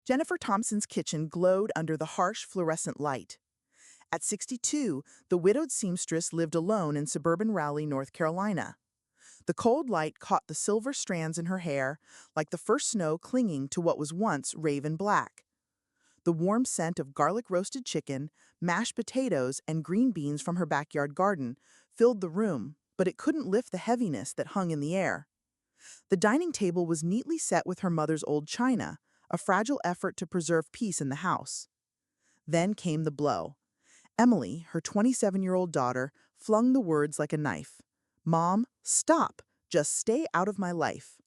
Jennifer Thompson's kitchen glowed under the harsh fluorescent light. At 62, the widowed seamstress lived alone in suburban Raleigh, North Carolina. The cold light caught the silver strands in her hair, like the first snow clinging to what was once raven black. The warm scent of garlic roasted chicken, mashed potatoes, and green beans from her backyard garden filled the room, but it couldn't lift the heaviness that hung in the air. The dining table was neatly set with her mother's old china, a fragile effort to preserve peace in the house. Then came the blow. Emily, her 27-year-old daughter, flung the words like a knife. "Mom, stop! Just stay out of my life."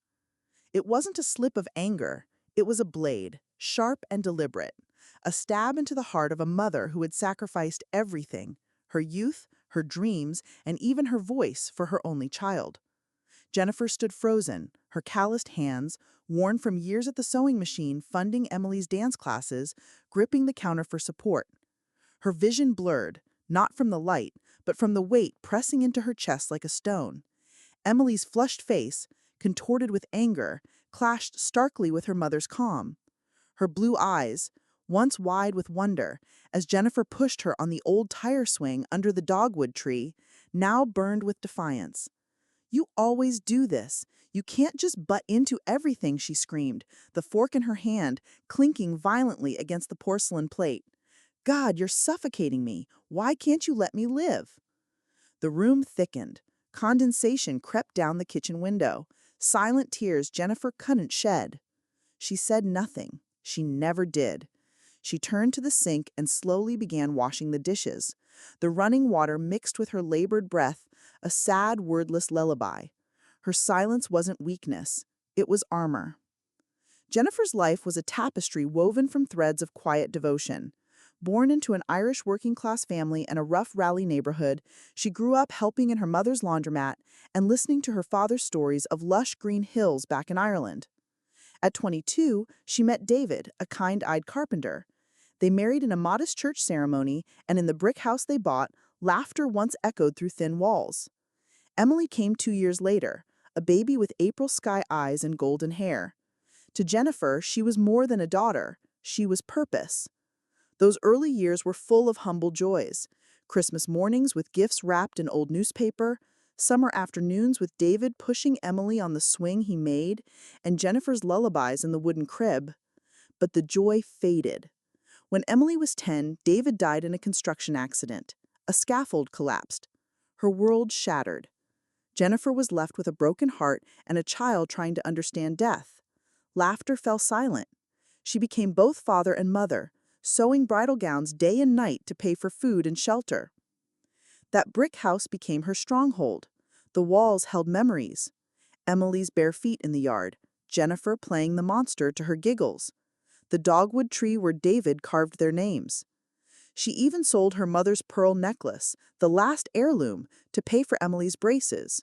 It wasn't a slip of anger, it was a blade, sharp and deliberate, a stab into the heart of a mother who had sacrificed everything, her youth, her dreams, and even her voice for her only child. Jennifer stood frozen, her calloused hands, worn from years at the sewing machine funding Emily's dance classes, gripping the counter for support. Her vision blurred, not from the light, but from the weight pressing into her chest like a stone. Emily's flushed face, contorted with anger, clashed starkly with her mother's calm. Her blue eyes, once wide with wonder, as Jennifer pushed her on the old tire swing under the dogwood tree, now burned with defiance. "You always do this. You can't just butt into everything," she screamed, the fork in her hand clinking violently against the porcelain plate. "God, you're suffocating me. Why can't you let me live?" The room thickened. Condensation crept down the kitchen window. Silent tears Jennifer couldn't shed. She said nothing. She never did. She turned to the sink and slowly began washing the dishes. The running water mixed with her labored breath, a sad, wordless lullaby. Her silence wasn't weakness. It was armor. Jennifer's life was a tapestry woven from threads of quiet devotion. Born into an Irish working-class family and a rough Raleigh neighborhood, she grew up helping in her mother's laundromat and listening to her father's stories of lush green hills back in Ireland. At 22, she met David, a kind-eyed carpenter. They married in a modest church ceremony, and in the brick house they bought, laughter once echoed through thin walls. Emily came 2 years later, a baby with April sky eyes and golden hair. To Jennifer, she was more than a daughter. She was purpose. Those early years were full of humble joys. Christmas mornings with gifts wrapped in old newspaper, summer afternoons with David pushing Emily on the swing he made, and Jennifer's lullabies in the wooden crib. But the joy faded. When Emily was 10, David died in a construction accident. A scaffold collapsed. Her world shattered. Jennifer was left with a broken heart and a child trying to understand death. Laughter fell silent. She became both father and mother, sewing bridal gowns day and night to pay for food and shelter. That brick house became her stronghold. The walls held memories. Emily's bare feet in the yard, Jennifer playing the monster to her giggles, the dogwood tree where David carved their names. She even sold her mother's pearl necklace, the last heirloom, to pay for Emily's braces.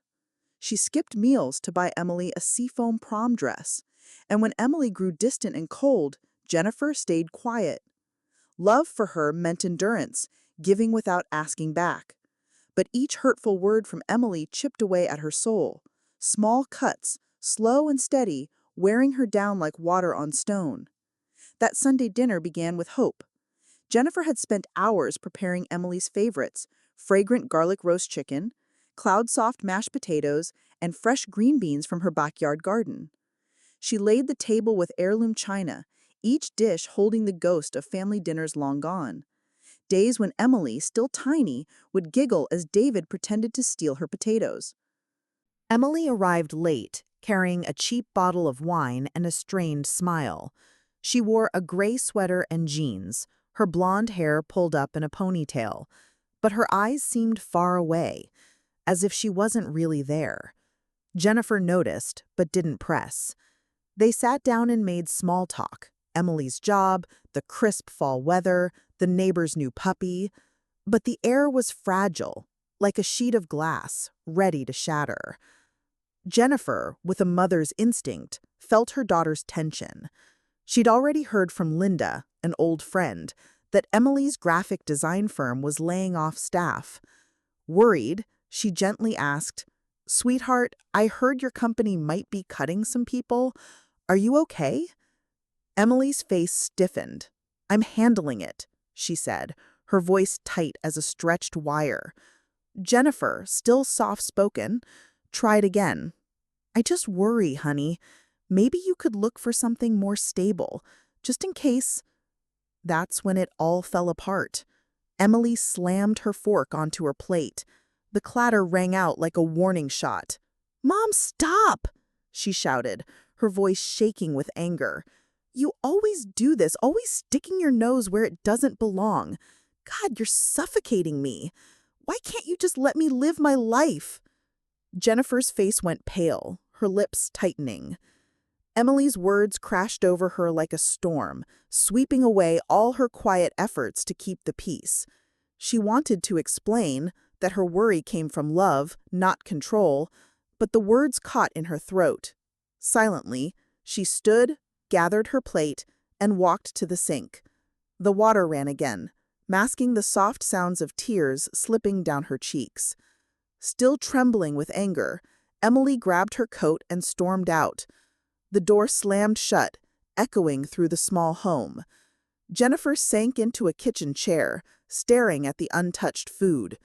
She skipped meals to buy Emily a seafoam prom dress. And when Emily grew distant and cold, Jennifer stayed quiet. Love for her meant endurance, giving without asking back. But each hurtful word from Emily chipped away at her soul. Small cuts, slow and steady, wearing her down like water on stone. That Sunday dinner began with hope. Jennifer had spent hours preparing Emily's favorites, fragrant garlic roast chicken, cloud-soft mashed potatoes, and fresh green beans from her backyard garden. She laid the table with heirloom china, each dish holding the ghost of family dinners long gone. Days when Emily, still tiny, would giggle as David pretended to steal her potatoes. Emily arrived late, carrying a cheap bottle of wine and a strained smile. She wore a gray sweater and jeans, her blonde hair pulled up in a ponytail, but her eyes seemed far away, as if she wasn't really there. Jennifer noticed, but didn't press. They sat down and made small talk. Emily's job, the crisp fall weather, the neighbor's new puppy. But the air was fragile, like a sheet of glass, ready to shatter. Jennifer, with a mother's instinct, felt her daughter's tension. She'd already heard from Linda, an old friend, that Emily's graphic design firm was laying off staff. Worried, she gently asked, "Sweetheart, I heard your company might be cutting some people. Are you okay?" Emily's face stiffened. "I'm handling it," she said, her voice tight as a stretched wire. Jennifer, still soft-spoken, tried again. "I just worry, honey. Maybe you could look for something more stable, just in case." That's when it all fell apart. Emily slammed her fork onto her plate. The clatter rang out like a warning shot. "Mom, stop!" she shouted, her voice shaking with anger. "You always do this, always sticking your nose where it doesn't belong. God, you're suffocating me. Why can't you just let me live my life?" Jennifer's face went pale, her lips tightening. Emily's words crashed over her like a storm, sweeping away all her quiet efforts to keep the peace. She wanted to explain that her worry came from love, not control, but the words caught in her throat. Silently, she stood, gathered her plate, and walked to the sink. The water ran again, masking the soft sounds of tears slipping down her cheeks. Still trembling with anger, Emily grabbed her coat and stormed out. The door slammed shut, echoing through the small home. Jennifer sank into a kitchen chair, staring at the untouched food.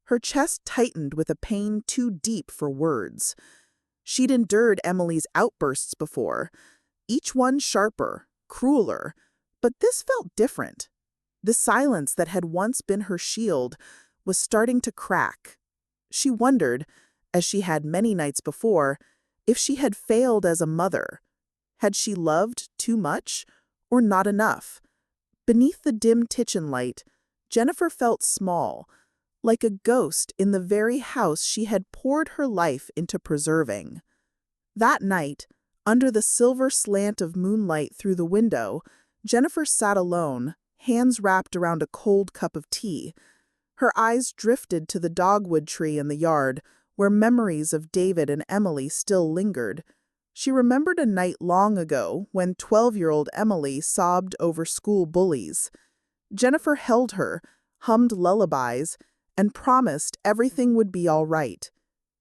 Her chest tightened with a pain too deep for words. She'd endured Emily's outbursts before, each one sharper, crueler, but this felt different. The silence that had once been her shield was starting to crack. She wondered, as she had many nights before, if she had failed as a mother. Had she loved too much or not enough? Beneath the dim kitchen light, Jennifer felt small, like a ghost in the very house she had poured her life into preserving. That night, under the silver slant of moonlight through the window, Jennifer sat alone, hands wrapped around a cold cup of tea. Her eyes drifted to the dogwood tree in the yard, where memories of David and Emily still lingered. She remembered a night long ago when 12-year-old Emily sobbed over school bullies. Jennifer held her, hummed lullabies, and promised everything would be all right.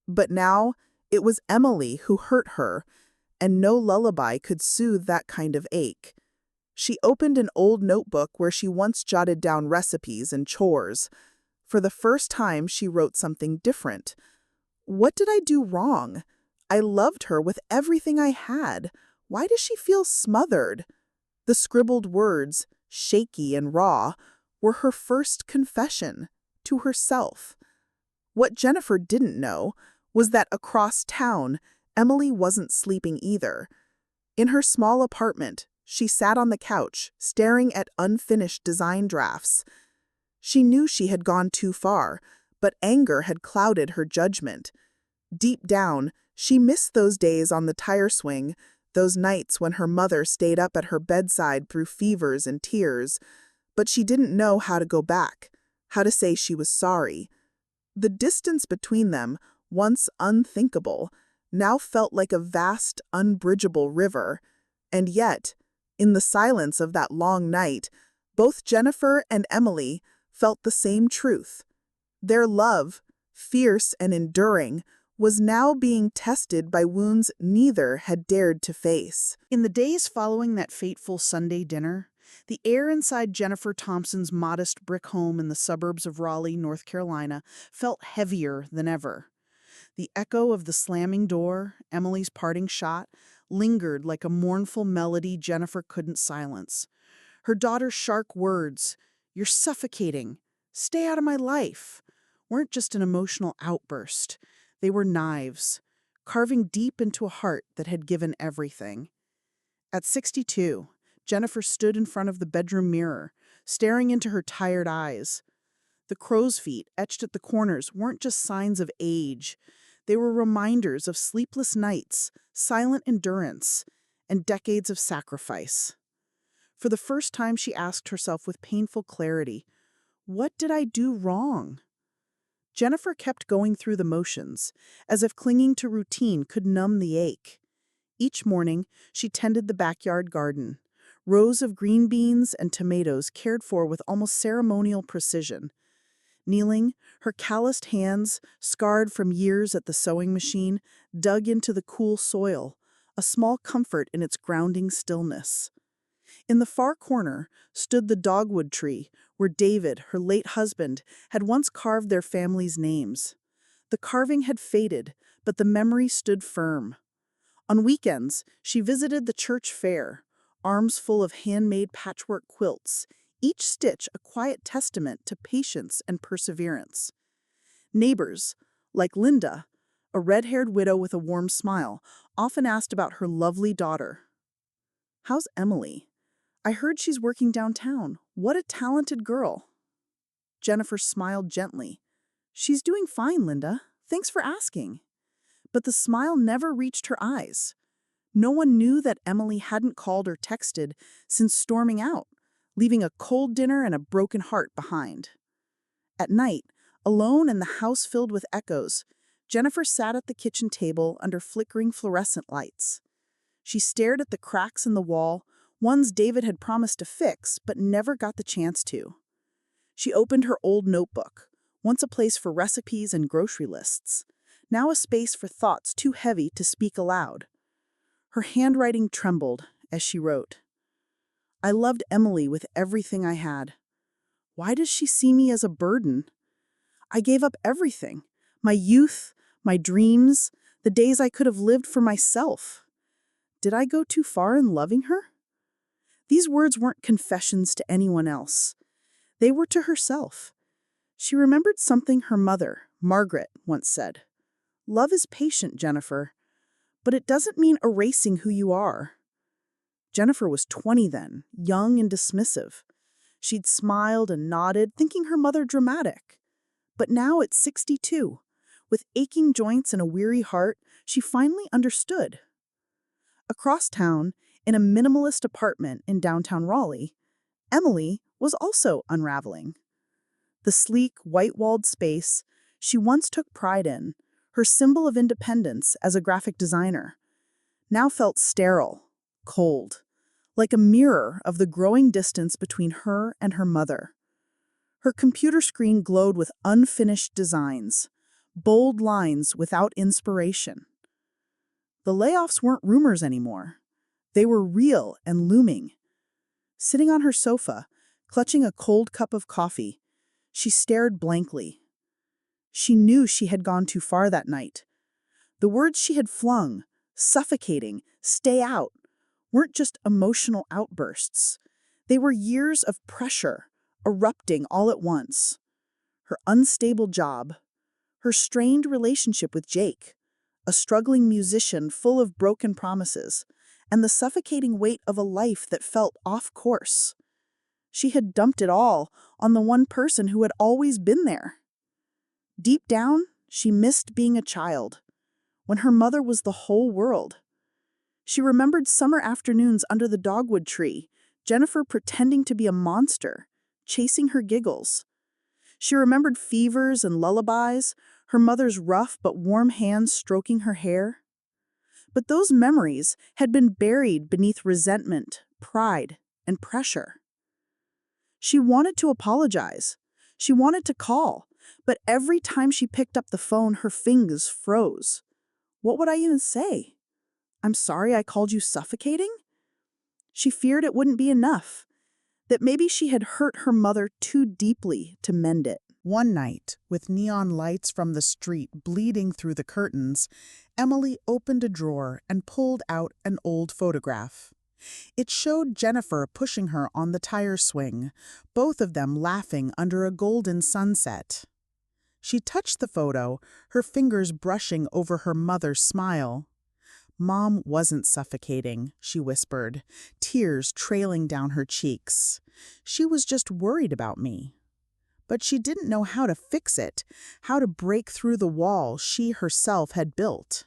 But now, it was Emily who hurt her, and no lullaby could soothe that kind of ache. She opened an old notebook where she once jotted down recipes and chores. For the first time, she wrote something different. What did I do wrong? I loved her with everything I had. Why does she feel smothered? The scribbled words, shaky and raw, were her first confession to herself. What Jennifer didn't know was that across town, Emily wasn't sleeping either. In her small apartment, she sat on the couch, staring at unfinished design drafts. She knew she had gone too far, but anger had clouded her judgment. Deep down, she missed those days on the tire swing, those nights when her mother stayed up at her bedside through fevers and tears. But she didn't know how to go back, how to say she was sorry. The distance between them, once unthinkable, now felt like a vast, unbridgeable river. And yet, in the silence of that long night, both Jennifer and Emily felt the same truth. Their love, fierce and enduring, was now being tested by wounds neither had dared to face. In the days following that fateful Sunday dinner, the air inside Jennifer Thompson's modest brick home in the suburbs of Raleigh, North Carolina, felt heavier than ever. The echo of the slamming door, Emily's parting shot, lingered like a mournful melody Jennifer couldn't silence. Her daughter's sharp words, "You're suffocating. Stay out of my life," weren't just an emotional outburst. They were knives, carving deep into a heart that had given everything. At 62, Jennifer stood in front of the bedroom mirror, staring into her tired eyes. The crow's feet etched at the corners weren't just signs of age. They were reminders of sleepless nights, silent endurance, and decades of sacrifice. For the first time, she asked herself with painful clarity, "What did I do wrong?" Jennifer kept going through the motions, as if clinging to routine could numb the ache. Each morning, she tended the backyard garden, rows of green beans and tomatoes cared for with almost ceremonial precision. Kneeling, her calloused hands, scarred from years at the sewing machine, dug into the cool soil, a small comfort in its grounding stillness. In the far corner stood the dogwood tree where David, her late husband, had once carved their family's names. The carving had faded, but the memory stood firm. On weekends, she visited the church fair, arms full of handmade patchwork quilts, each stitch a quiet testament to patience and perseverance. Neighbors, like Linda, a red-haired widow with a warm smile, often asked about her lovely daughter. "How's Emily? I heard she's working downtown. What a talented girl." Jennifer smiled gently. "She's doing fine, Linda. Thanks for asking." But the smile never reached her eyes. No one knew that Emily hadn't called or texted since storming out, leaving a cold dinner and a broken heart behind. At night, alone in the house filled with echoes, Jennifer sat at the kitchen table under flickering fluorescent lights. She stared at the cracks in the wall, ones David had promised to fix but never got the chance to. She opened her old notebook, once a place for recipes and grocery lists, now a space for thoughts too heavy to speak aloud. Her handwriting trembled as she wrote, "I loved Emily with everything I had. Why does she see me as a burden? I gave up everything, my youth, my dreams, the days I could have lived for myself. Did I go too far in loving her?" These words weren't confessions to anyone else. They were to herself. She remembered something her mother, Margaret, once said. "Love is patient, Jennifer, but it doesn't mean erasing who you are." Jennifer was 20 then, young and dismissive. She'd smiled and nodded, thinking her mother dramatic. But now at 62, with aching joints and a weary heart, she finally understood. Across town, in a minimalist apartment in downtown Raleigh, Emily was also unraveling. The sleek, white-walled space she once took pride in, her symbol of independence as a graphic designer, now felt sterile, cold, like a mirror of the growing distance between her and her mother. Her computer screen glowed with unfinished designs, bold lines without inspiration. The layoffs weren't rumors anymore. They were real and looming. Sitting on her sofa, clutching a cold cup of coffee, she stared blankly. She knew she had gone too far that night. The words she had flung, suffocating, "stay out," weren't just emotional outbursts. They were years of pressure, erupting all at once. Her unstable job, her strained relationship with Jake, a struggling musician full of broken promises, and the suffocating weight of a life that felt off course. She had dumped it all on the one person who had always been there. Deep down, she missed being a child, when her mother was the whole world. She remembered summer afternoons under the dogwood tree, Jennifer pretending to be a monster, chasing her giggles. She remembered fevers and lullabies, her mother's rough but warm hands stroking her hair. But those memories had been buried beneath resentment, pride, and pressure. She wanted to apologize. She wanted to call, but every time she picked up the phone, her fingers froze. What would I even say? "I'm sorry I called you suffocating?" She feared it wouldn't be enough, that maybe she had hurt her mother too deeply to mend it. One night, with neon lights from the street bleeding through the curtains, Emily opened a drawer and pulled out an old photograph. It showed Jennifer pushing her on the tire swing, both of them laughing under a golden sunset. She touched the photo, her fingers brushing over her mother's smile. "Mom wasn't suffocating," she whispered, tears trailing down her cheeks. "She was just worried about me." But she didn't know how to fix it, how to break through the wall she herself had built.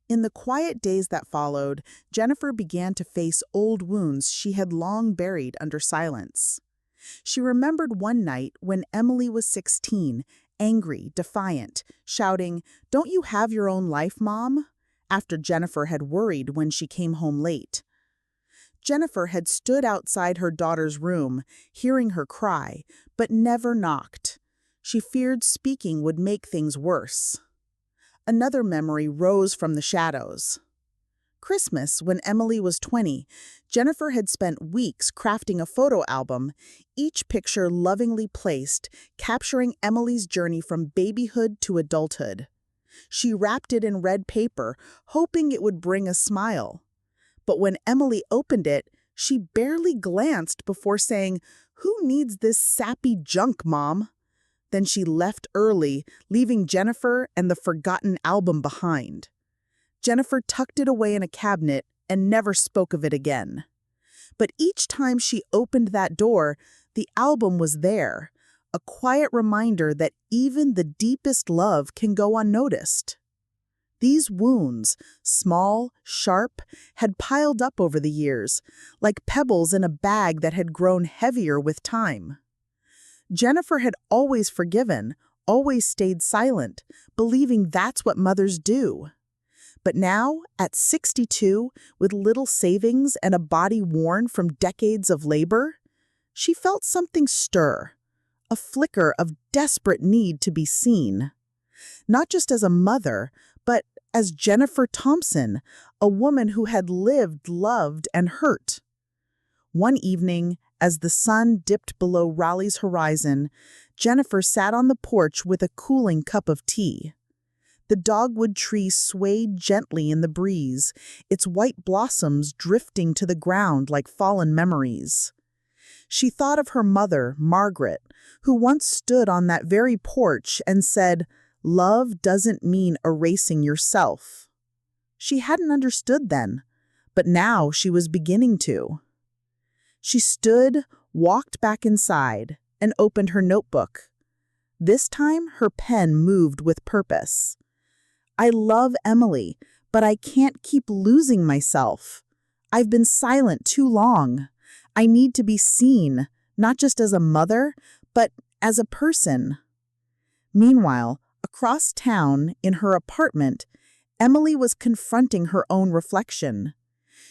In the quiet days that followed, Jennifer began to face old wounds she had long buried under silence. She remembered one night when Emily was 16, angry, defiant, shouting, "Don't you have your own life, Mom?" after Jennifer had worried when she came home late. Jennifer had stood outside her daughter's room, hearing her cry, but never knocked. She feared speaking would make things worse. Another memory rose from the shadows. Christmas, when Emily was 20, Jennifer had spent weeks crafting a photo album, each picture lovingly placed, capturing Emily's journey from babyhood to adulthood. She wrapped it in red paper, hoping it would bring a smile. But when Emily opened it, she barely glanced before saying, "Who needs this sappy junk, Mom?" Then she left early, leaving Jennifer and the forgotten album behind. Jennifer tucked it away in a cabinet and never spoke of it again. But each time she opened that door, the album was there, a quiet reminder that even the deepest love can go unnoticed. These wounds, small, sharp, had piled up over the years, like pebbles in a bag that had grown heavier with time. Jennifer had always forgiven, always stayed silent, believing that's what mothers do. But now, at 62, with little savings and a body worn from decades of labor, she felt something stir, a flicker of desperate need to be seen. Not just as a mother, but as Jennifer Thompson, a woman who had lived, loved, and hurt. One evening, as the sun dipped below Raleigh's horizon, Jennifer sat on the porch with a cooling cup of tea. The dogwood tree swayed gently in the breeze, its white blossoms drifting to the ground like fallen memories. She thought of her mother, Margaret, who once stood on that very porch and said, "Love doesn't mean erasing yourself." She hadn't understood then, but now she was beginning to. She stood, walked back inside, and opened her notebook. This time, her pen moved with purpose. "I love Emily, but I can't keep losing myself. I've been silent too long. I need to be seen, not just as a mother, but as a person." Meanwhile, across town, in her apartment, Emily was confronting her own reflection.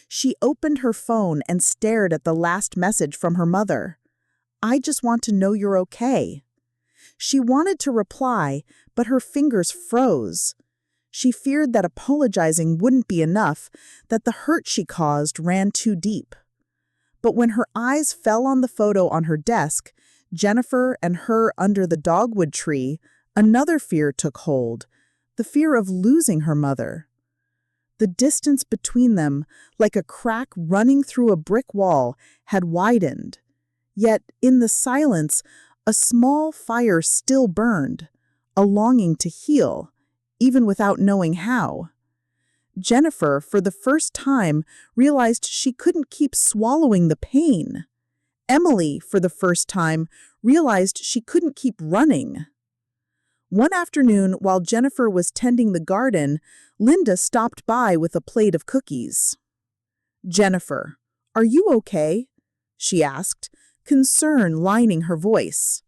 She opened her phone and stared at the last message from her mother. "I just want to know you're okay." She wanted to reply, but her fingers froze. She feared that apologizing wouldn't be enough, that the hurt she caused ran too deep. But when her eyes fell on the photo on her desk, Jennifer and her under the dogwood tree, another fear took hold, the fear of losing her mother. The distance between them, like a crack running through a brick wall, had widened. Yet, in the silence, a small fire still burned, a longing to heal, even without knowing how. Jennifer, for the first time, realized she couldn't keep swallowing the pain. Emily, for the first time, realized she couldn't keep running. One afternoon, while Jennifer was tending the garden, Linda stopped by with a plate of cookies. "Jennifer, are you okay?" she asked, concern lining her voice.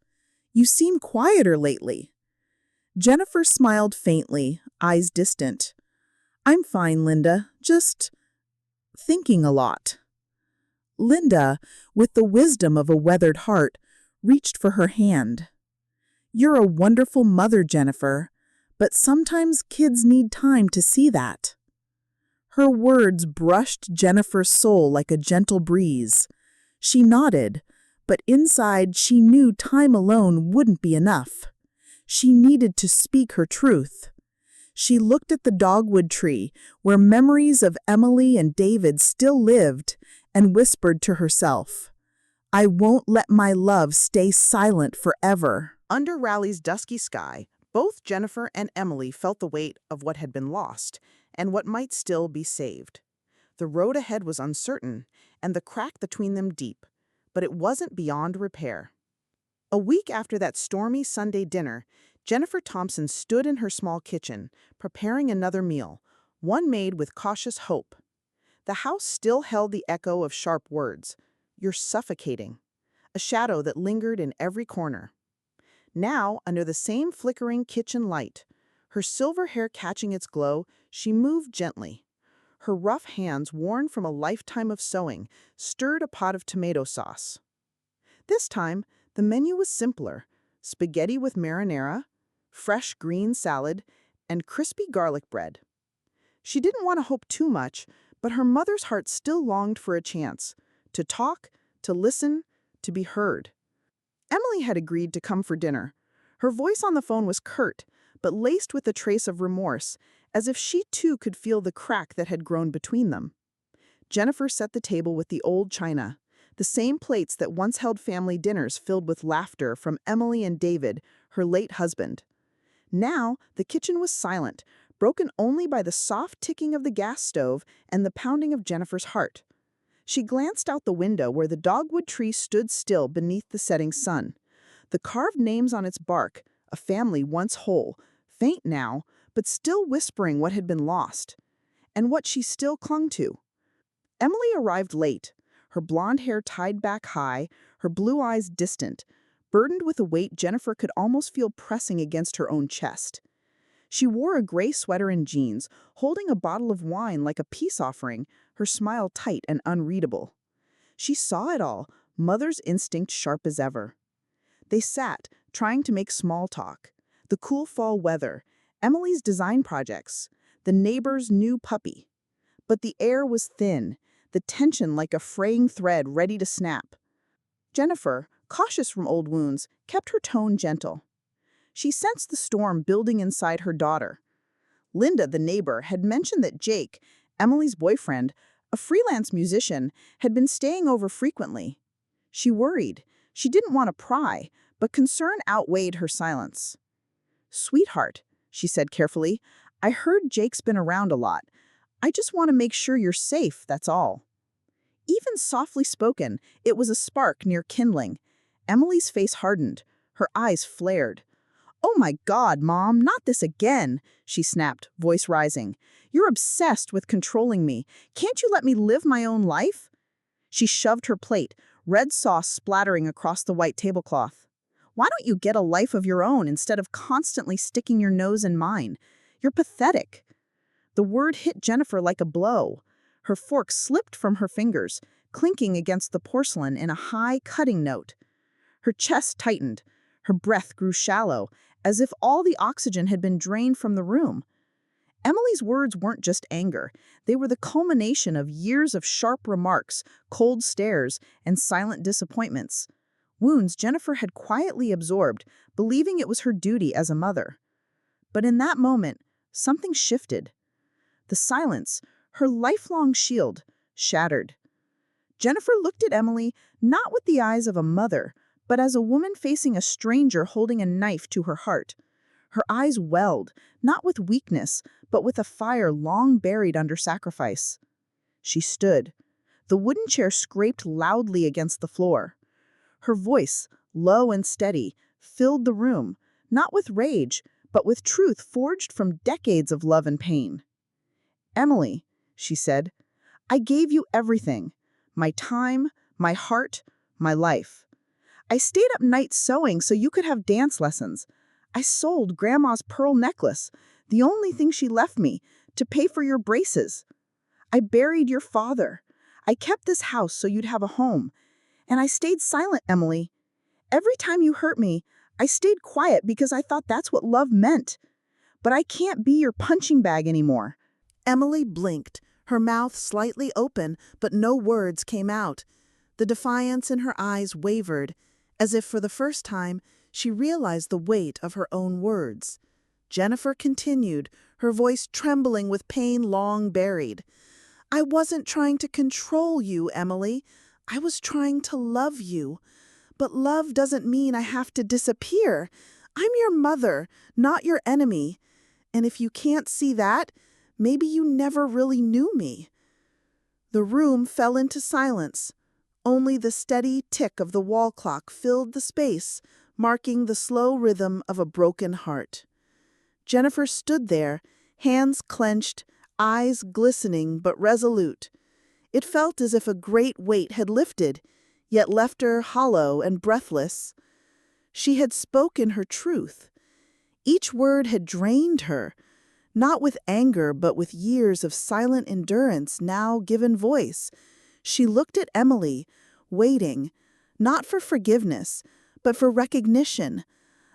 "You seem quieter lately." Jennifer smiled faintly, eyes distant. "I'm fine, Linda, just thinking a lot." Linda, with the wisdom of a weathered heart, reached for her hand. "You're a wonderful mother, Jennifer, but sometimes kids need time to see that." Her words brushed Jennifer's soul like a gentle breeze. She nodded, but inside she knew time alone wouldn't be enough. She needed to speak her truth. She looked at the dogwood tree, where memories of Emily and David still lived, and whispered to herself, "I won't let my love stay silent forever." Under Raleigh's dusky sky, both Jennifer and Emily felt the weight of what had been lost and what might still be saved. The road ahead was uncertain, and the crack between them deep, but it wasn't beyond repair. A week after that stormy Sunday dinner, Jennifer Thompson stood in her small kitchen, preparing another meal, one made with cautious hope. The house still held the echo of sharp words, "You're suffocating," a shadow that lingered in every corner. Now, under the same flickering kitchen light, her silver hair catching its glow, she moved gently. Her rough hands, worn from a lifetime of sewing, stirred a pot of tomato sauce. This time, the menu was simpler: spaghetti with marinara, fresh green salad, and crispy garlic bread. She didn't want to hope too much, But her mother's heart still longed for a chance to talk, to listen, to be heard. Emily had agreed to come for dinner. Her voice on the phone was curt, but laced with a trace of remorse, as if she too could feel the crack that had grown between them. Jennifer set the table with the old china, the same plates that once held family dinners filled with laughter from Emily and David, her late husband. Now, the kitchen was silent, broken only by the soft ticking of the gas stove and the pounding of Jennifer's heart. She glanced out the window where the dogwood tree stood still beneath the setting sun. The carved names on its bark, a family once whole, faint now, but still whispering what had been lost, and what she still clung to. Emily arrived late, her blonde hair tied back high, her blue eyes distant, burdened with a weight Jennifer could almost feel pressing against her own chest. She wore a gray sweater and jeans, holding a bottle of wine like a peace offering, her smile tight and unreadable. She saw it all, mother's instinct sharp as ever. They sat, trying to make small talk. The cool fall weather, Emily's design projects, the neighbor's new puppy. But the air was thin, the tension like a fraying thread ready to snap. Jennifer, cautious from old wounds, kept her tone gentle. She sensed the storm building inside her daughter. Linda, the neighbor, had mentioned that Jake, Emily's boyfriend, a freelance musician, had been staying over frequently. She worried. She didn't want to pry, but concern outweighed her silence. "Sweetheart," she said carefully, "I heard Jake's been around a lot. I just want to make sure you're safe, that's all." Even softly spoken, it was a spark near kindling. Emily's face hardened. Her eyes flared. "Oh my God, Mom, not this again," she snapped, voice rising. "You're obsessed with controlling me. Can't you let me live my own life?" She shoved her plate, red sauce splattering across the white tablecloth. "Why don't you get a life of your own instead of constantly sticking your nose in mine? You're pathetic." The word hit Jennifer like a blow. Her fork slipped from her fingers, clinking against the porcelain in a high, cutting note. Her chest tightened. Her breath grew shallow, as if all the oxygen had been drained from the room. Emily's words weren't just anger. They were the culmination of years of sharp remarks, cold stares, and silent disappointments. Wounds Jennifer had quietly absorbed, believing it was her duty as a mother. But in that moment, something shifted. The silence, her lifelong shield, shattered. Jennifer looked at Emily not with the eyes of a mother, but as a woman facing a stranger holding a knife to her heart. Her eyes welled, not with weakness, but with a fire long buried under sacrifice. She stood. The wooden chair scraped loudly against the floor. Her voice, low and steady, filled the room, not with rage, but with truth forged from decades of love and pain. "Emily," she said, "I gave you everything. My time, my heart, my life. I stayed up nights sewing so you could have dance lessons. I sold Grandma's pearl necklace, the only thing she left me, to pay for your braces. I buried your father. I kept this house so you'd have a home. And I stayed silent, Emily. Every time you hurt me, I stayed quiet because I thought that's what love meant. But I can't be your punching bag anymore." Emily blinked, her mouth slightly open, but no words came out. The defiance in her eyes wavered, as if for the first time she realized the weight of her own words. Jennifer continued, her voice trembling with pain long buried. "I wasn't trying to control you, Emily. I was trying to love you. But love doesn't mean I have to disappear. I'm your mother, not your enemy. And if you can't see that, maybe you never really knew me." The room fell into silence. Only the steady tick of the wall clock filled the space, marking the slow rhythm of a broken heart. Jennifer stood there, hands clenched, eyes glistening but resolute. It felt as if a great weight had lifted, yet left her hollow and breathless. She had spoken her truth. Each word had drained her, not with anger but with years of silent endurance now given voice. She looked at Emily, waiting, not for forgiveness, but for recognition,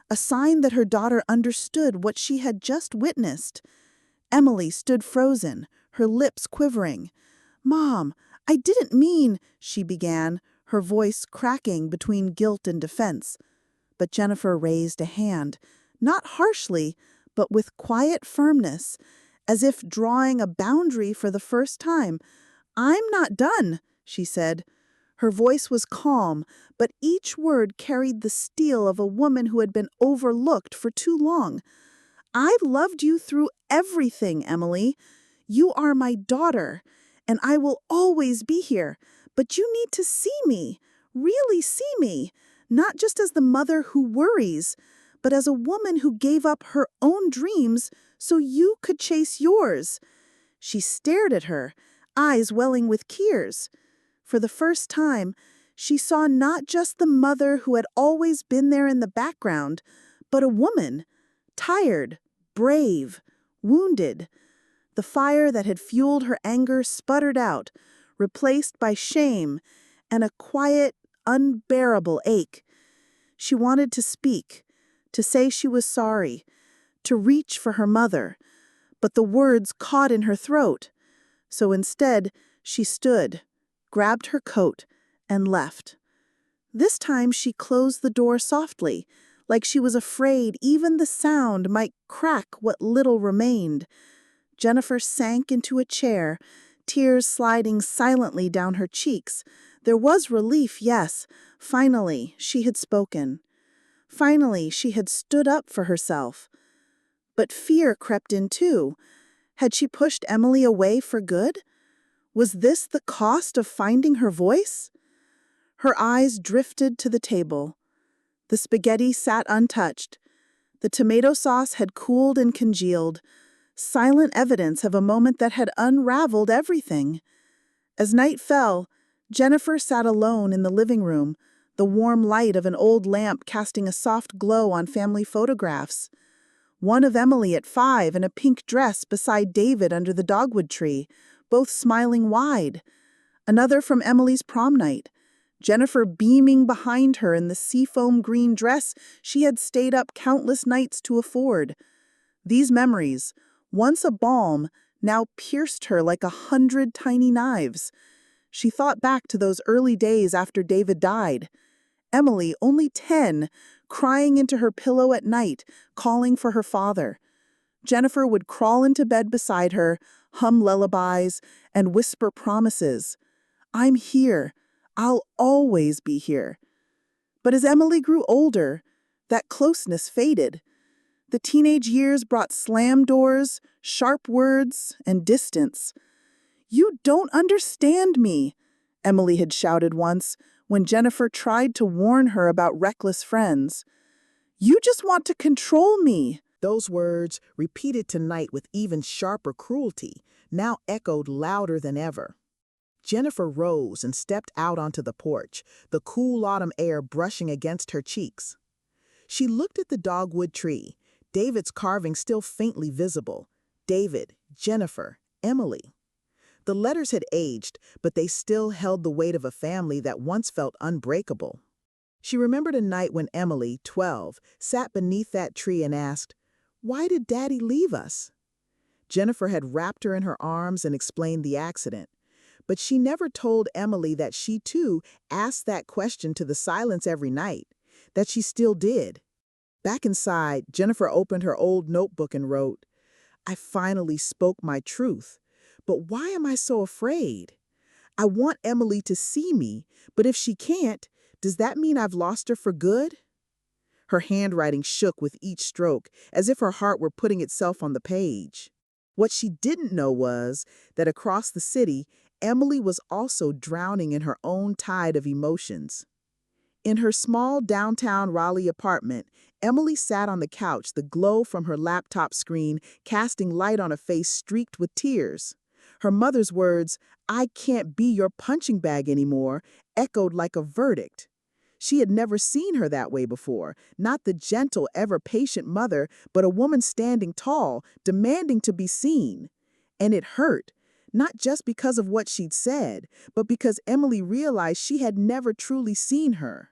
a sign that her daughter understood what she had just witnessed. Emily stood frozen, her lips quivering. "Mom, I didn't mean," she began, her voice cracking between guilt and defense. But Jennifer raised a hand, not harshly, but with quiet firmness, as if drawing a boundary for the first time. "I'm not done," she said. Her voice was calm, but each word carried the steel of a woman who had been overlooked for too long. "I've loved you through everything, Emily. You are my daughter, and I will always be here. But you need to see me, really see me, not just as the mother who worries, but as a woman who gave up her own dreams so you could chase yours." She stared at her, eyes welling with tears. For the first time, she saw not just the mother who had always been there in the background, but a woman, tired, brave, wounded. The fire that had fueled her anger sputtered out, replaced by shame and a quiet, unbearable ache. She wanted to speak, to say she was sorry, to reach for her mother, but the words caught in her throat. So instead, she stood, grabbed her coat, and left. This time she closed the door softly, like she was afraid even the sound might crack what little remained. Jennifer sank into a chair, tears sliding silently down her cheeks. There was relief, yes. Finally, she had spoken. Finally, she had stood up for herself. But fear crept in too. Had she pushed Emily away for good? Was this the cost of finding her voice? Her eyes drifted to the table. The spaghetti sat untouched. The tomato sauce had cooled and congealed, silent evidence of a moment that had unraveled everything. As night fell, Jennifer sat alone in the living room, the warm light of an old lamp casting a soft glow on family photographs. One of Emily at 5 in a pink dress beside David under the dogwood tree, both smiling wide. Another from Emily's prom night, Jennifer beaming behind her in the seafoam green dress she had stayed up countless nights to afford. These memories, once a balm, now pierced her like 100 tiny knives. She thought back to those early days after David died. Emily, only 10, crying into her pillow at night, calling for her father. Jennifer would crawl into bed beside her, hum lullabies, and whisper promises. "I'm here. I'll always be here." But as Emily grew older, that closeness faded. The teenage years brought slam doors, sharp words, and distance. "You don't understand me," Emily had shouted once when Jennifer tried to warn her about reckless friends. "You just want to control me." Those words, repeated tonight with even sharper cruelty, now echoed louder than ever. Jennifer rose and stepped out onto the porch, the cool autumn air brushing against her cheeks. She looked at the dogwood tree, David's carving still faintly visible. David, Jennifer, Emily. The letters had aged, but they still held the weight of a family that once felt unbreakable. She remembered a night when Emily, 12, sat beneath that tree and asked, "Why did Daddy leave us?" Jennifer had wrapped her in her arms and explained the accident. But she never told Emily that she, too, asked that question to the silence every night, that she still did. Back inside, Jennifer opened her old notebook and wrote, "I finally spoke my truth. But why am I so afraid? I want Emily to see me, but if she can't, does that mean I've lost her for good?" Her handwriting shook with each stroke, as if her heart were putting itself on the page. What she didn't know was that across the city, Emily was also drowning in her own tide of emotions. In her small downtown Raleigh apartment, Emily sat on the couch, the glow from her laptop screen casting light on a face streaked with tears. Her mother's words, "I can't be your punching bag anymore," echoed like a verdict. She had never seen her that way before, not the gentle, ever-patient mother, but a woman standing tall, demanding to be seen. And it hurt, not just because of what she'd said, but because Emily realized she had never truly seen her.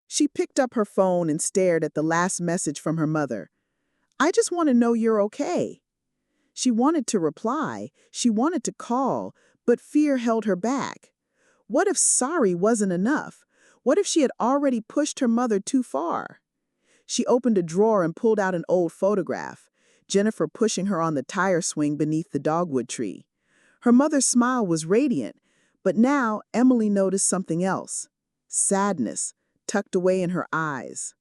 She picked up her phone and stared at the last message from her mother. "I just want to know you're okay." She wanted to reply, she wanted to call, But fear held her back. What if sorry wasn't enough? What if she had already pushed her mother too far? She opened a drawer and pulled out an old photograph, Jennifer pushing her on the tire swing beneath the dogwood tree. Her mother's smile was radiant, but now Emily noticed something else. Sadness, tucked away in her eyes.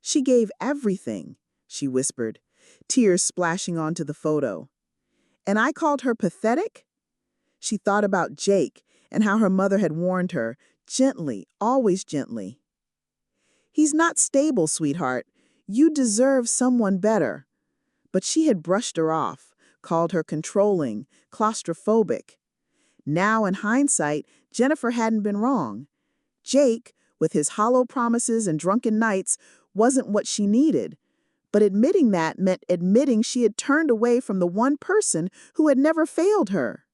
"She gave everything," she whispered, tears splashing onto the photo. "And I called her pathetic?" She thought about Jake and how her mother had warned her, gently, always gently. "He's not stable, sweetheart. You deserve someone better." But she had brushed her off, called her controlling, claustrophobic. Now, in hindsight, Jennifer hadn't been wrong. Jake, with his hollow promises and drunken nights, wasn't what she needed. But admitting that meant admitting she had turned away from the one person who had never failed her.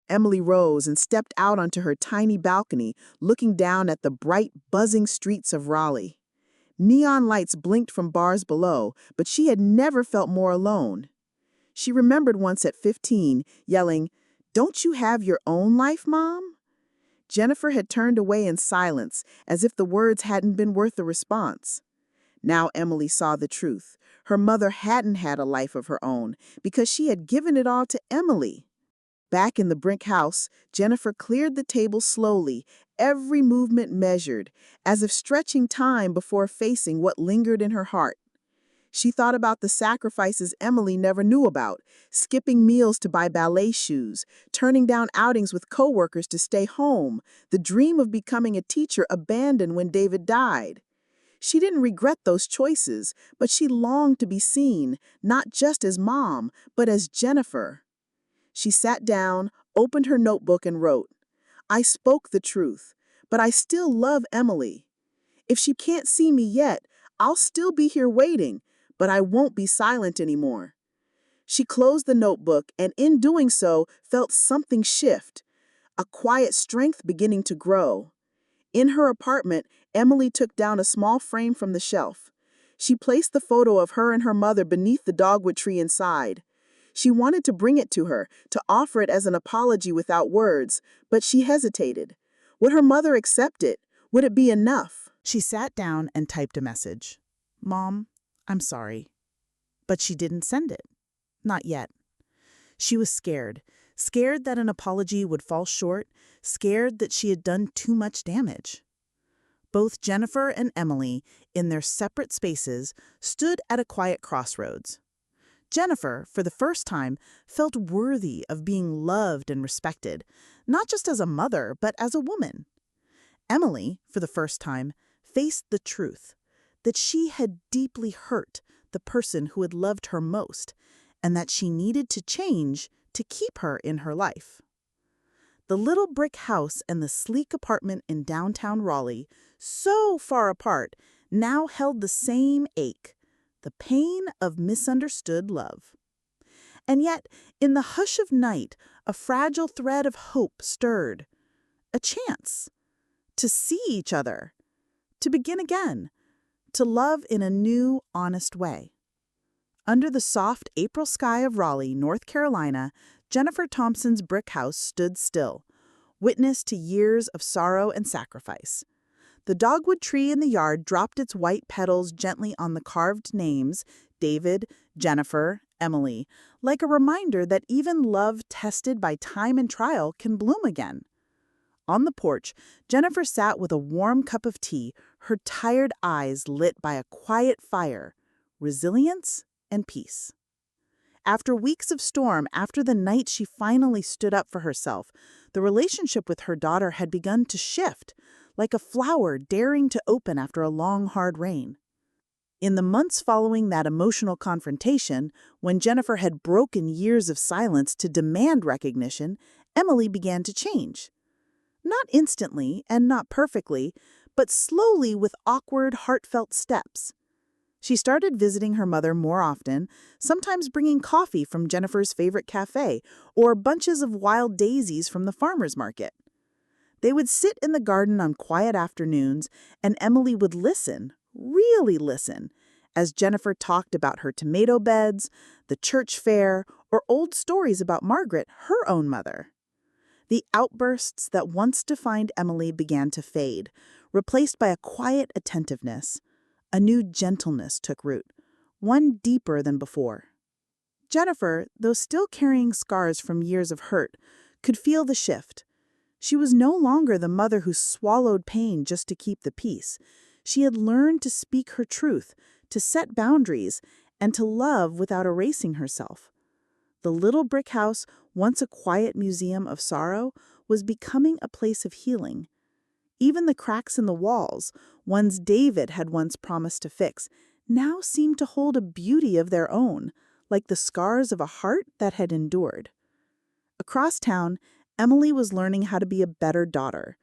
Emily rose and stepped out onto her tiny balcony, looking down at the bright, buzzing streets of Raleigh. Neon lights blinked from bars below, but she had never felt more alone. She remembered once at 15, yelling, "Don't you have your own life, Mom?" Jennifer had turned away in silence, as if the words hadn't been worth a response. Now Emily saw the truth. Her mother hadn't had a life of her own, because she had given it all to Emily. Back in the brick house, Jennifer cleared the table slowly, every movement measured, as if stretching time before facing what lingered in her heart. She thought about the sacrifices Emily never knew about, skipping meals to buy ballet shoes, turning down outings with coworkers to stay home, the dream of becoming a teacher abandoned when David died. She didn't regret those choices, but she longed to be seen, not just as Mom, but as Jennifer. She sat down, opened her notebook, and wrote, "I spoke the truth, but I still love Emily. If she can't see me yet, I'll still be here waiting, but I won't be silent anymore." She closed the notebook and in doing so felt something shift, a quiet strength beginning to grow. In her apartment, Emily took down a small frame from the shelf. She placed the photo of her and her mother beneath the dogwood tree inside. She wanted to bring it to her, to offer it as an apology without words, but she hesitated. Would her mother accept it? Would it be enough? She sat down and typed a message. "Mom, I'm sorry." But she didn't send it. Not yet. She was scared. Scared that an apology would fall short, scared that she had done too much damage. Both Jennifer and Emily, in their separate spaces, stood at a quiet crossroads. Jennifer, for the first time, felt worthy of being loved and respected, not just as a mother, but as a woman. Emily, for the first time, faced the truth, that she had deeply hurt the person who had loved her most, and that she needed to change to keep her in her life. The little brick house and the sleek apartment in downtown Raleigh, so far apart, now held the same ache, the pain of misunderstood love. And yet, in the hush of night, a fragile thread of hope stirred. A chance to see each other, to begin again, to love in a new, honest way. Under the soft April sky of Raleigh, North Carolina, Jennifer Thompson's brick house stood still, witness to years of sorrow and sacrifice. The dogwood tree in the yard dropped its white petals gently on the carved names, David, Jennifer, Emily, like a reminder that even love tested by time and trial can bloom again. On the porch, Jennifer sat with a warm cup of tea, her tired eyes lit by a quiet fire, resilience and peace. After weeks of storm, after the night she finally stood up for herself, the relationship with her daughter had begun to shift, like a flower daring to open after a long, hard rain. In the months following that emotional confrontation, when Jennifer had broken years of silence to demand recognition, Emily began to change. Not instantly and not perfectly, but slowly with awkward, heartfelt steps. She started visiting her mother more often, sometimes bringing coffee from Jennifer's favorite cafe or bunches of wild daisies from the farmer's market. They would sit in the garden on quiet afternoons, and Emily would listen, really listen, as Jennifer talked about her tomato beds, the church fair, or old stories about Margaret, her own mother. The outbursts that once defined Emily began to fade, replaced by a quiet attentiveness. A new gentleness took root, one deeper than before. Jennifer, though still carrying scars from years of hurt, could feel the shift. She was no longer the mother who swallowed pain just to keep the peace. She had learned to speak her truth, to set boundaries, and to love without erasing herself. The little brick house, once a quiet museum of sorrow, was becoming a place of healing. Even the cracks in the walls, ones David had once promised to fix, now seemed to hold a beauty of their own, like the scars of a heart that had endured. Across town, Emily was learning how to be a better daughter.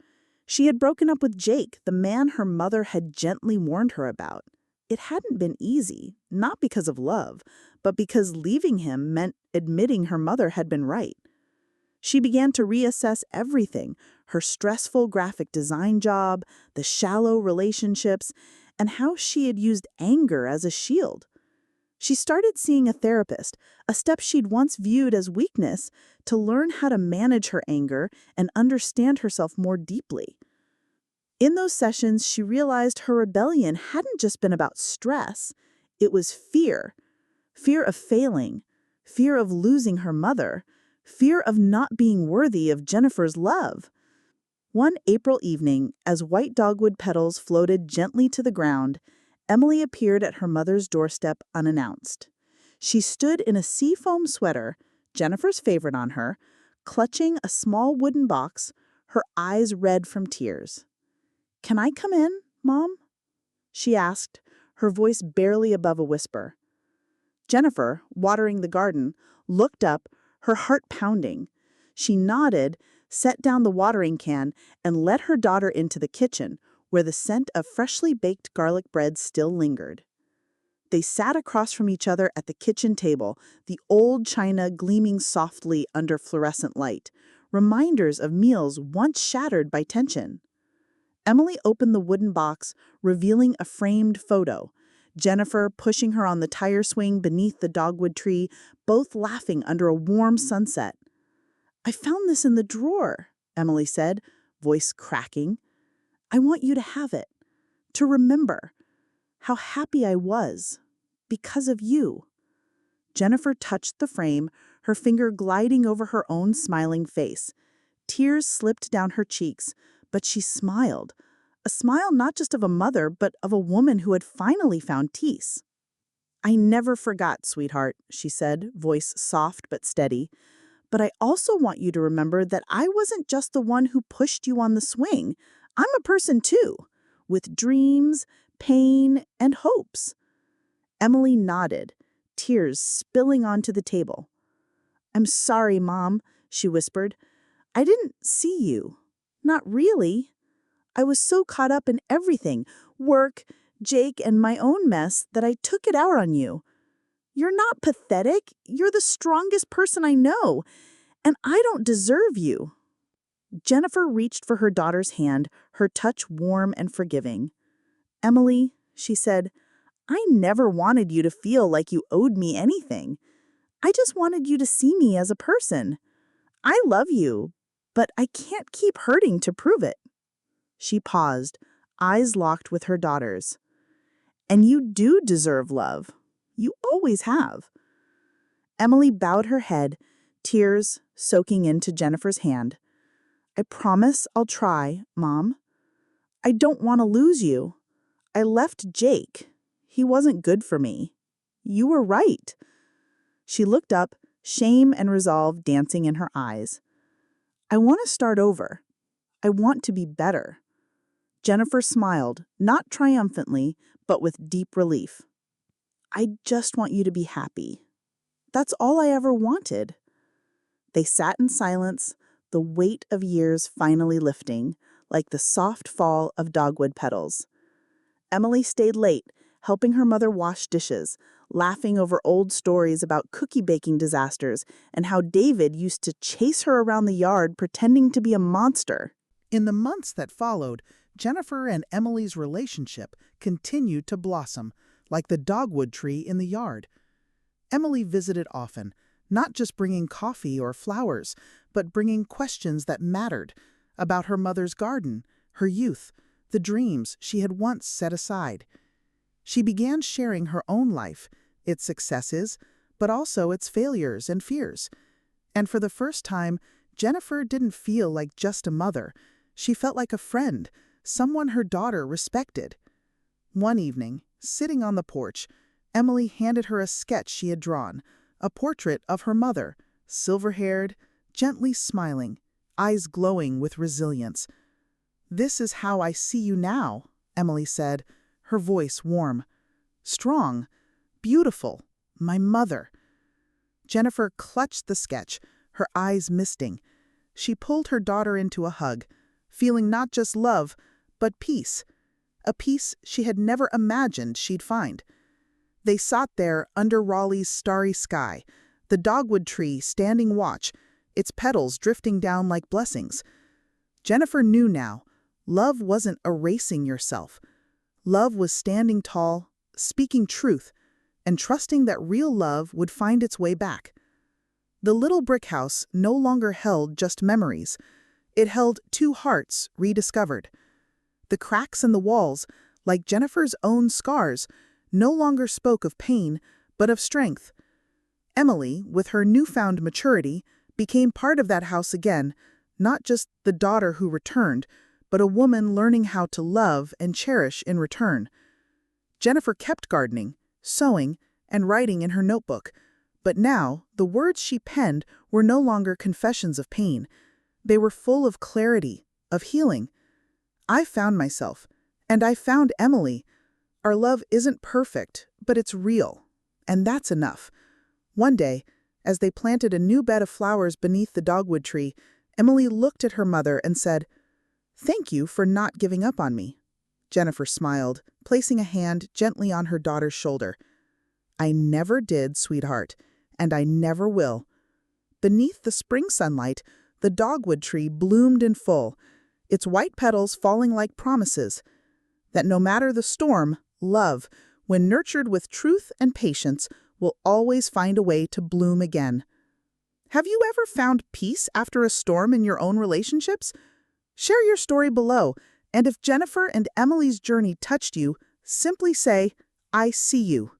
She had broken up with Jake, the man her mother had gently warned her about. It hadn't been easy, not because of love, but because leaving him meant admitting her mother had been right. She began to reassess everything, her stressful graphic design job, the shallow relationships, and how she had used anger as a shield. She started seeing a therapist, a step she'd once viewed as weakness, to learn how to manage her anger and understand herself more deeply. In those sessions, she realized her rebellion hadn't just been about stress. It was fear. Fear of failing, fear of losing her mother, fear of not being worthy of Jennifer's love. One April evening, as white dogwood petals floated gently to the ground, Emily appeared at her mother's doorstep unannounced. She stood in a seafoam sweater, Jennifer's favorite on her, clutching a small wooden box, her eyes red from tears. "Can I come in, Mom?" she asked, her voice barely above a whisper. Jennifer, watering the garden, looked up, her heart pounding. She nodded, set down the watering can, and led her daughter into the kitchen, where the scent of freshly baked garlic bread still lingered. They sat across from each other at the kitchen table, the old china gleaming softly under fluorescent light, reminders of meals once shattered by tension. Emily opened the wooden box, revealing a framed photo. Jennifer pushing her on the tire swing beneath the dogwood tree, both laughing under a warm sunset. "I found this in the drawer," Emily said, voice cracking. "I want you to have it, to remember how happy I was because of you." Jennifer touched the frame, her finger gliding over her own smiling face. Tears slipped down her cheeks, but she smiled. A smile not just of a mother, but of a woman who had finally found peace. "I never forgot, sweetheart," she said, voice soft but steady. "But I also want you to remember that I wasn't just the one who pushed you on the swing. I'm a person too, with dreams, pain, and hopes." Emily nodded, tears spilling onto the table. "I'm sorry, Mom," she whispered. "I didn't see you. Not really. I was so caught up in everything, work, Jake, and my own mess, that I took it out on you. You're not pathetic. You're the strongest person I know, and I don't deserve you." Jennifer reached for her daughter's hand, her touch warm and forgiving. "Emily," she said, "I never wanted you to feel like you owed me anything. I just wanted you to see me as a person. I love you, but I can't keep hurting to prove it." She paused, eyes locked with her daughter's. "And you do deserve love. You always have." Emily bowed her head, tears soaking into Jennifer's hand. "I promise I'll try, Mom. I don't want to lose you. I left Jake. He wasn't good for me. You were right." She looked up, shame and resolve dancing in her eyes. "I want to start over. I want to be better." Jennifer smiled, not triumphantly, but with deep relief. "I just want you to be happy. That's all I ever wanted." They sat in silence, the weight of years finally lifting, like the soft fall of dogwood petals. Emily stayed late, helping her mother wash dishes, laughing over old stories about cookie baking disasters and how David used to chase her around the yard pretending to be a monster. In the months that followed, Jennifer and Emily's relationship continued to blossom, like the dogwood tree in the yard. Emily visited often, not just bringing coffee or flowers, but bringing questions that mattered about her mother's garden, her youth, the dreams she had once set aside. She began sharing her own life, its successes, but also its failures and fears. And for the first time, Jennifer didn't feel like just a mother. She felt like a friend, someone her daughter respected. One evening, sitting on the porch, Emily handed her a sketch she had drawn, a portrait of her mother, silver-haired, gently smiling, eyes glowing with resilience. "This is how I see you now," Emily said, her voice warm. "Strong, beautiful, my mother." Jennifer clutched the sketch, her eyes misting. She pulled her daughter into a hug, feeling not just love, but peace. A peace she had never imagined she'd find. They sat there under Raleigh's starry sky, the dogwood tree standing watch, its petals drifting down like blessings. Jennifer knew now, love wasn't erasing yourself. Love was standing tall, speaking truth, and trusting that real love would find its way back. The little brick house no longer held just memories. It held two hearts rediscovered. The cracks in the walls, like Jennifer's own scars, no longer spoke of pain, but of strength. Emily, with her newfound maturity, became part of that house again, not just the daughter who returned, but a woman learning how to love and cherish in return. Jennifer kept gardening, sewing, and writing in her notebook, but now the words she penned were no longer confessions of pain. They were full of clarity, of healing. "I found myself, and I found Emily. Our love isn't perfect, but it's real, and that's enough." One day, as they planted a new bed of flowers beneath the dogwood tree, Emily looked at her mother and said, "Thank you for not giving up on me." Jennifer smiled, placing a hand gently on her daughter's shoulder. "I never did, sweetheart, and I never will." Beneath the spring sunlight, the dogwood tree bloomed in full, its white petals falling like promises that no matter the storm, love, when nurtured with truth and patience, will always find a way to bloom again. Have you ever found peace after a storm in your own relationships? Share your story below, and if Jennifer and Emily's journey touched you, simply say, "I see you."